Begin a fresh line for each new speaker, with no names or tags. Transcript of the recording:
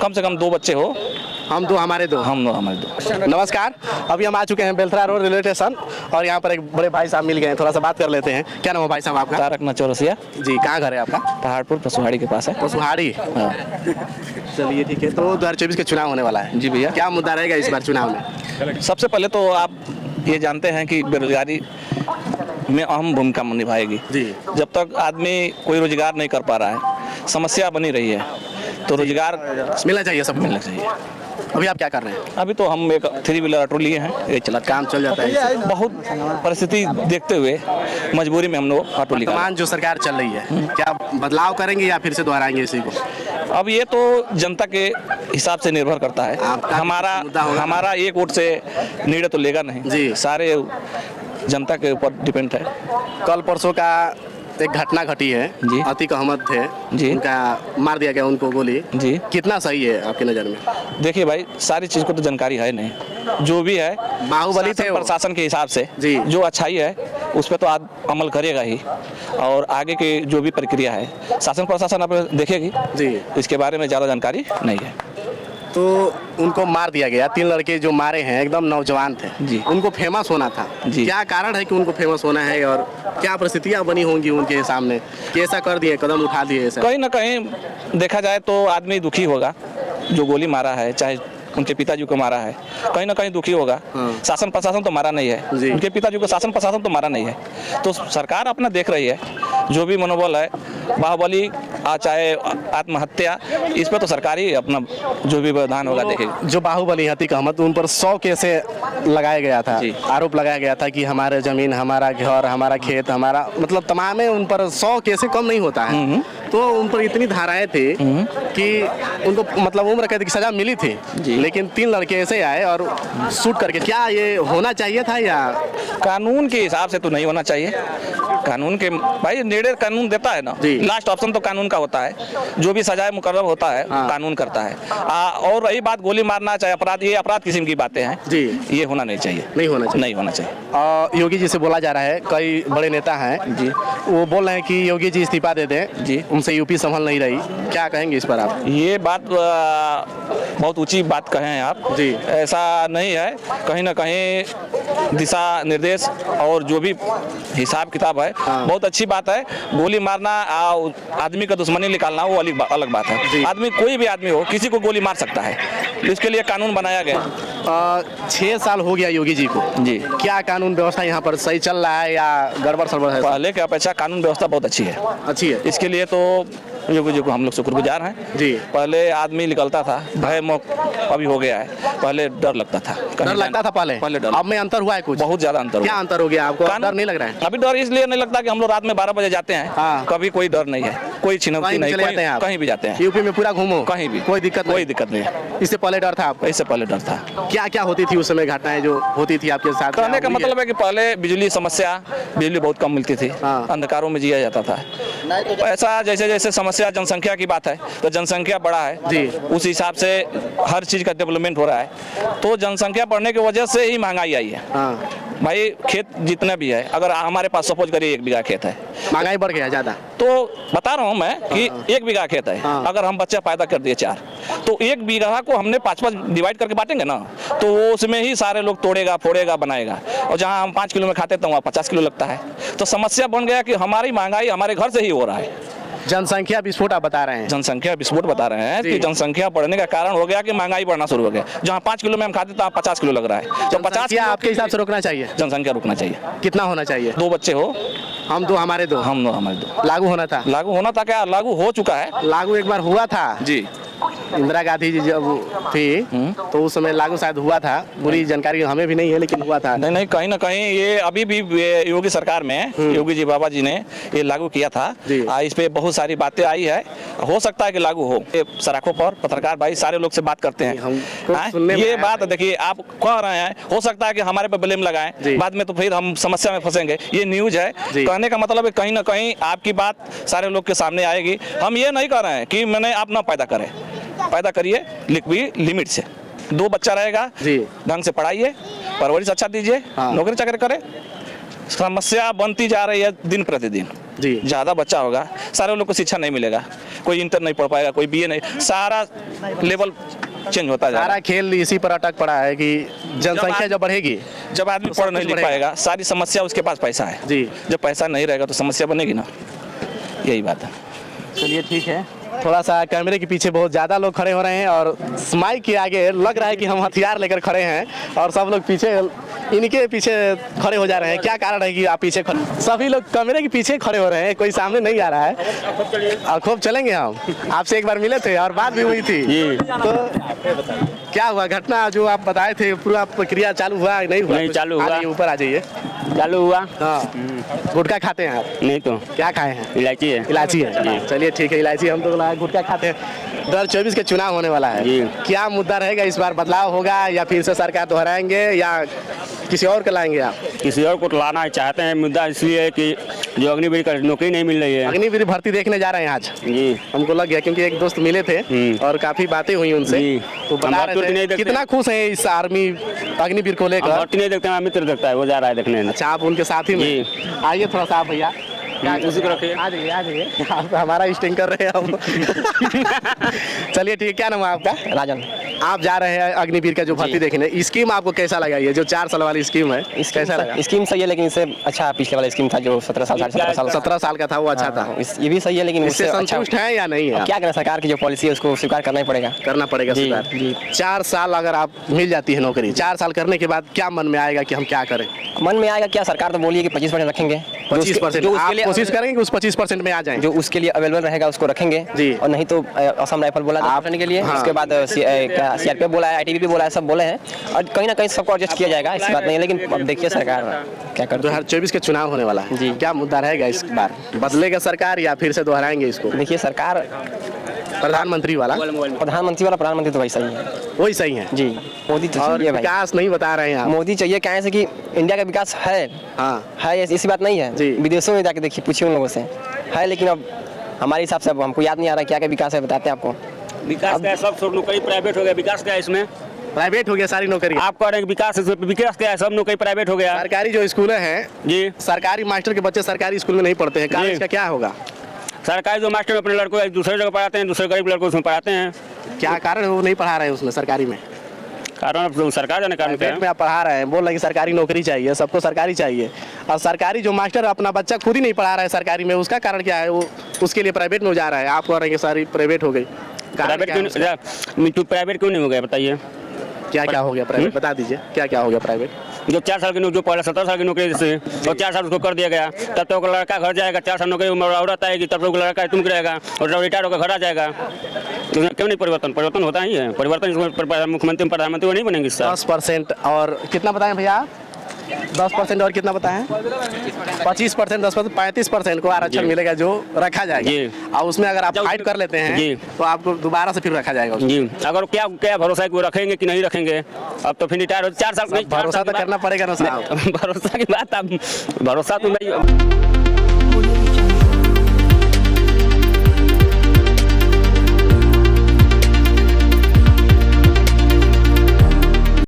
कम से कम 2 बच्चे हो।
हम दो हमारे दो।
हम दो हमारे दो।
नमस्कार, अभी हम आ चुके हैं बेलथरा रोड रेलवे स्टेशन और यहाँ पर एक बड़े भाई साहब मिल गए हैं, थोड़ा सा बात कर लेते हैं। क्या नाम है भाई साहब आपका?
तारक चौरसिया
जी, कहाँ घर है आपका?
पहाड़पुर पसुहाड़ी के पास है।
पसुहाड़ी।
हाँ।
चलिए ठीक है, तो 2024 के चुनाव होने वाला है।
जी भैया।
क्या मुद्दा रहेगा इस बार चुनाव में?
सबसे पहले तो आप ये जानते हैं कि बेरोजगारी में अहम भूमिका निभाएगी।
जी।
जब तक आदमी कोई रोजगार नहीं कर पा रहा है, समस्या बनी रही है, तो रोजगार
मिलना चाहिए सबको।
मिलना चाहिए।
अभी आप क्या कर रहे हैं?
अभी तो हम एक 3 व्हीलर ऑटो लिए हैं, ये चला
काम चल जाता है इससे?
बहुत परिस्थिति देखते हुए मजबूरी में हम लोग ऑटो लिया।
वर्तमान जो सरकार चल रही है, क्या बदलाव करेंगे या फिर से दोहराएंगे इसी को?
अब ये तो जनता के हिसाब से निर्भर करता है।
आपका मुद्दा होगा।
हमारा एक वोट से निर्णय तो लेगा नहीं
जी।
सारे जनता के ऊपर डिपेंड है।
कल परसों का एक घटना घटी है
जी।
अतीक अहमद थे
जी।
उनका मार दिया गया उनको गोली।
जी।
कितना सही है आपकी नज़र में?
देखिए भाई, सारी चीज़ को तो जानकारी है नहीं, जो भी है
बाहुबली थे वो।
प्रशासन के हिसाब से
जी।
जो अच्छाई है उस पर तो अमल करेगा ही, और आगे की जो भी प्रक्रिया है शासन प्रशासन अब देखेगी
जी।
इसके बारे में ज़्यादा जानकारी नहीं है।
तो उनको मार दिया गया, 3 लड़के जो मारे हैं एकदम नौजवान थे
जी।
उनको फेमस होना था।
जी।
क्या कारण है कि उनको फेमस होना है और क्या परिस्थितियां बनी होंगी उनके सामने कि ऐसा कर दिए, कदम उठा दिए ऐसा?
कहीं ना कहीं देखा जाए तो आदमी दुखी होगा, जो गोली मारा है चाहे उनके पिताजी को मारा है, कहीं ना कहीं दुखी होगा।
हाँ।
शासन प्रशासन तो मारा नहीं है,
जी।
उनके पिताजी को शासन प्रशासन तो मारा नहीं है, तो सरकार अपना देख रही है। जो भी मनोबल है, बाहुबली चाहे आत्महत्या, इस पर तो सरकार ही अपना जो भी व्यवधान होगा देखेगी।
जो बाहुबली अतीक अहमद, उन पर 100 केस लगाया गया था,
जी।
आरोप लगाया गया था कि हमारे जमीन, हमारा घर, हमारा खेत, हमारा मतलब तमाम उन पर 100 केस कम नहीं होता है। तो उन पर इतनी धाराएं थी कि उनको मतलब उम्र कैद की सजा मिली थी, लेकिन 3 लड़के ऐसे आए और शूट करके। क्या ये होना चाहिए था या
कानून के हिसाब से तो नहीं होना चाहिए? कानून के भाई निर्णय कानून देता है ना,
जी।
लास्ट ऑप्शन तो कानून का होता है, जो भी सजाए मुकर्रर होता है
हाँ।
कानून करता है। और रही बात गोली मारना चाहे अपराध, ये अपराध किस्म की बातें हैं
जी।
ये होना नहीं चाहिए।
नहीं होना चाहिए?
नहीं होना चाहिए।
योगी जी से बोला जा रहा है, कई बड़े नेता हैं
जी।
वो बोल रहे हैं कि योगी जी इस्तीफा दे दें
जी।
उनसे यूपी संभल नहीं रही। क्या कहेंगे इस पर आप?
ये बात बहुत ऊंची बात कहे हैं आप
जी।
ऐसा नहीं है, कहीं ना कहीं दिशा निर्देश और जो भी हिसाब किताब है
हाँ।
बहुत अच्छी बात है। गोली मारना आदमी का दुश्मनी निकालना वो अलग बात है। आदमी कोई भी आदमी हो किसी को गोली मार सकता है, इसके लिए कानून बनाया गया।
6 साल हो गया योगी जी को
जी।
क्या कानून व्यवस्था यहाँ पर सही चल रहा है या गड़बड़ सड़बड़ है?
पहले की अपेक्षा कानून व्यवस्था बहुत अच्छी है।
अच्छी है।
इसके लिए तो योगी जी को हम लोग शुक्रगुजार हैं।
जी।
पहले आदमी निकलता था भय मुक्त, अभी हो गया है, पहले डर लगता था।
डर लगता था पहले
डर,
अब में अंतर हुआ है कुछ?
बहुत ज्यादा अंतर हुआ।
क्या अंतर हो गया आपको?
कानून-
डर नहीं लग रहा है?
अभी डर इसलिए नहीं लगता कि हम लोग रात में 12 बजे जाते हैं।
हाँ।
कभी कोई डर नहीं है, कोई छिनौती
कहीं भी
नहीं,
चले जाते हैं आप?
कहीं भी जाते हैं,
यूपी में पूरा घूमो
कहीं भी
कोई दिक्कत नहीं?
दिक्कत नहीं है।
इससे पहले डर था आपको?
इससे पहले डर था।
क्या क्या होती थी उस समय घटनाएं जो होती थी आपके साथ?
कहने का मतलब है कि पहले बिजली समस्या, बिजली बहुत कम मिलती थी,
हाँ।
अंधकारों में जिया जाता था। ऐसा जैसे जैसे समस्या जनसंख्या की बात है तो जनसंख्या बढ़ा है
जी।
उस हिसाब से हर चीज का डेवलपमेंट हो रहा है, तो जनसंख्या बढ़ने की वजह से ही महंगाई आई है।
हाँ।
भाई खेत जितना भी है, अगर हमारे पास सपोज करिए 1 बीघा खेत है,
महंगाई बढ़ गया ज्यादा,
तो बता रहा हूँ मैं कि 1 बीघा खेत है,
हाँ।
अगर हम बच्चा पैदा कर दिए 4, तो 1 बीघा को हमने 5-5 डिवाइड करके बांटेंगे ना, तो वो उसमें ही सारे लोग तोड़ेगा, फोड़ेगा, बनाएगा, और जहाँ हम 5 किलो में खाते तो वहाँ 50 किलो लगता है। तो समस्या बन गया कि हमारी महंगाई हमारे घर से ही हो रहा है।
जनसंख्या विस्फोट आप बता रहे हैं?
जनसंख्या विस्फोट बता रहे हैं कि जनसंख्या बढ़ने का कारण हो गया कि महंगाई बढ़ना शुरू हो गया। जहाँ 5 किलो में हम खाते तो 50 किलो लग रहा है, तो 50
क्या आपके हिसाब से रोकना चाहिए?
जनसंख्या रुकना चाहिए।
कितना होना चाहिए?
2 बच्चे हो,
हम दो हमारे दो।
हम दो हमारे दो।
लागू होना था?
लागू होना था क्या? लागू हो चुका है।
लागू एक बार हुआ था
जी।
इंदिरा गांधी जी जब थी तो उस समय लागू शायद हुआ था, पूरी जानकारी हमें भी नहीं है लेकिन हुआ था।
नहीं, कहीं ना कहीं ये अभी भी योगी सरकार में योगी जी बाबा जी ने ये लागू किया था। इस पे बहुत सारी बातें आई है, हो सकता है कि लागू हो। सड़कों पर पत्रकार भाई सारे लोग से बात करते हैं, ये बात देखिए आप कह रहे हैं, हो सकता है कि हमारे पे ब्लेम लगाएं, बाद में तो फिर हम समस्या में फंसेंगे। ये न्यूज है, कहने का मतलब है कहीं ना कहीं आपकी बात सारे लोग के सामने आएगी। हम ये नहीं कह रहे हैं कि मैंने आप ना पैदा करें, पैदा करिए लिमिट से। 2 बच्चा रहेगा, ढंग से पढ़ाइए, परवरिश अच्छा दीजिए, नौकरी चाकरी करें। समस्या बनती जा रही है दिन प्रतिदिन, ज्यादा बच्चा होगा, सारे लोग को शिक्षा नहीं मिलेगा, कोई इंटर नहीं पढ़ पाएगा, कोई बीए नहीं, सारा लेवल चेंज होता जा रहा
सारा खेल इसी पर अटक पड़ा है कि जनसंख्या जब बढ़ेगी,
है। जब आदमी
तो सब
पढ़ नहीं
कुछ
लिख पाएगा, सारी समस्या उसके पास पैसा है
जी।
जब पैसा नहीं रहेगा तो समस्या बनेगी ना, यही बात है।
चलिए ठीक है, थोड़ा सा कैमरे के पीछे बहुत ज़्यादा लोग खड़े हो रहे हैं और माइक के आगे लग रहा है कि हम हथियार लेकर खड़े हैं और सब लोग पीछे इनके पीछे खड़े हो जा रहे हैं। क्या कारण है कि आप पीछे खड़े, सभी लोग कैमरे के पीछे खड़े हो रहे हैं, कोई सामने नहीं आ रहा है और खूब चलेंगे। हम आपसे एक बार मिले थे और बात भी हुई थी, तो क्या हुआ घटना जो आप बताए थे, पूरा प्रक्रिया चालू हुआ नहीं हुआ?
नहीं चालू हुआ।
ऊपर आ जाइए।
चालू हुआ?
हाँ। गुटखा खाते हैं आप?
नहीं तो
क्या खाए हैं?
इलायची है।
इलायची है, चलिए ठीक है, इलायची हम तो गुटखा खाते हैं। 2024 के चुनाव होने वाला है, क्या मुद्दा रहेगा इस बार? बदलाव होगा या फिर से सरकार दोहराएंगे या किसी और को लाएंगे आप?
किसी और को लाना चाहते हैं। मुद्दा इसलिए है कि जो अग्निवीर का नौकरी नहीं मिल रही है।
अग्निवीर भर्ती देखने जा रहे हैं आज?
जी,
हमको लग गया क्योंकि एक दोस्त मिले थे और काफी बातें हुई उनसे, तो बता रहे थे कितना खुश है इस आर्मी अग्निवीर को लेकर।
भर्ती नहीं देखते हैं, मित्र देखता है, वो जा रहा है देखने।
अच्छा, आप उनके साथ ही में? आइए थोड़ा सा आप भैया,
उसी को रखिए।
आ जाइए आप हमारा स्टिंग कर रहे हैं हम। चलिए ठीक है, क्या नाम है आपका?
राजन।
आप जा रहे हैं अग्निवीर का जो भर्ती देखने, स्कीम आपको कैसा लगा? ये जो 4 साल वाली स्कीम है, कैसा लगा?
स्कीम सही है लेकिन इससे अच्छा पिछले वाला स्कीम था जो 17 साल
17 साल का था, वो अच्छा था।
ये भी सही है लेकिन
इससे संतुष्ट है या नहीं है?
क्या करें, सरकार की जो पॉलिसी है उसको स्वीकार करना ही पड़ेगा।
करना पड़ेगा स्वीकार। 4 साल अगर आप मिल जाती है नौकरी, 4 साल करने के बाद क्या मन में आएगा कि हम क्या करें?
मन में आएगा क्या, सरकार तो बोली है कि 25% रखेंगे।
25% आप कोशिश करेंगे उस 25% में आ जाए,
जो उसके लिए अवेलेबल रहेगा उसको रखेंगे
जी।
और नहीं तो असम राइफल बोला आप के लिए, उसके बाद सीआरपीएफ बोला है, आईटीबीपी बोला है, सब बोले हैं और कहीं ना कहीं सबको एडजस्ट किया जाएगा, ऐसी बात नहीं है। लेकिन अब देखिए सरकार क्या करती है।
2024 के चुनाव होने वाला है
जी,
क्या मुद्दा रहेगा इस बार? बदलेगा सरकार या फिर से दोहराएंगे इसको?
देखिए सरकार
प्रधानमंत्री वाला
प्रधानमंत्री तो वैसा ही है,
वही सही है
जी। मोदी तो
और
चाहिए भाई,
विकास नहीं बता रहे हैं आप?
मोदी चाहिए क्या है कि इंडिया का विकास है,
हाँ
है, ऐसी बात नहीं है
जी।
विदेशों में जाके देखिए, पूछिए उन लोगों से है, लेकिन अब हमारे हिसाब से अब हमको याद नहीं आ रहा क्या क्या विकास है, बताते हैं आपको।
विकास क्या है, सब नौकरी प्राइवेट हो गया। विकास क्या है इसमें?
प्राइवेट हो गया सारी नौकरी।
आप कह रहे हैं विकास क्या है, सब नौकरी प्राइवेट हो गया।
सरकारी जो स्कूल हैं
जी,
सरकारी मास्टर के बच्चे सरकारी स्कूल में नहीं पढ़ते हैं, कारण इसका क्या होगा?
सरकारी जो मास्टर अपने लड़कों को दूसरे जगह पढ़ाते हैं, दूसरे गरीब लड़कों उसमें पढ़ाते हैं।
क्या कारण है वो नहीं पढ़ा रहे हैं उसमें सरकारी में?
कारण अब सरकार जाने कारण क्या
प्राइवेट में आप पढ़ा रहे हैं, बोल रहे हैं कि सरकारी नौकरी चाहिए, सबको सरकारी चाहिए, और सरकारी जो मास्टर अपना बच्चा खुद ही नहीं पढ़ा रहा है सरकारी में, उसका कारण क्या है? वो उसके लिए प्राइवेट में जा रहा है। आप कह रहे हैं कि सारी प्राइवेट हो गई,
प्राइवेट क्यों नहीं हो गया बताइए?
क्या क्या हो गया प्राइवेट, बता दीजिए क्या क्या हो गया प्राइवेट?
जो 4 साल की जो पहले 17 साल की नौकरी से और 4 साल उसको कर दिया गया, तब तो लड़का घर जाएगा, 4 साल नौकरी औरत आएगी, तब तो लड़का तुम गिरेगा और जब रिटायर होकर घर आ जाएगा। तो क्यों नहीं परिवर्तन होता ही है। परिवर्तन मुख्यमंत्री प्रधानमंत्री वो नहीं बनेंगे।
10% और कितना बताएं भैया? 10% और कितना बताएं? 25%, 10%, 35% को आरक्षण मिलेगा जो रखा जाएगा, और उसमें अगर आप फाइट कर लेते हैं तो आपको दोबारा से फिर रखा जाएगा
जी। अगर क्या क्या भरोसा है कि वो रखेंगे कि नहीं रखेंगे? अब तो फिर रिटायर हो 4 साल नहीं,
भरोसा तो करना पड़ेगा ना साहब।
भरोसा की बात, अब भरोसा तो नहीं।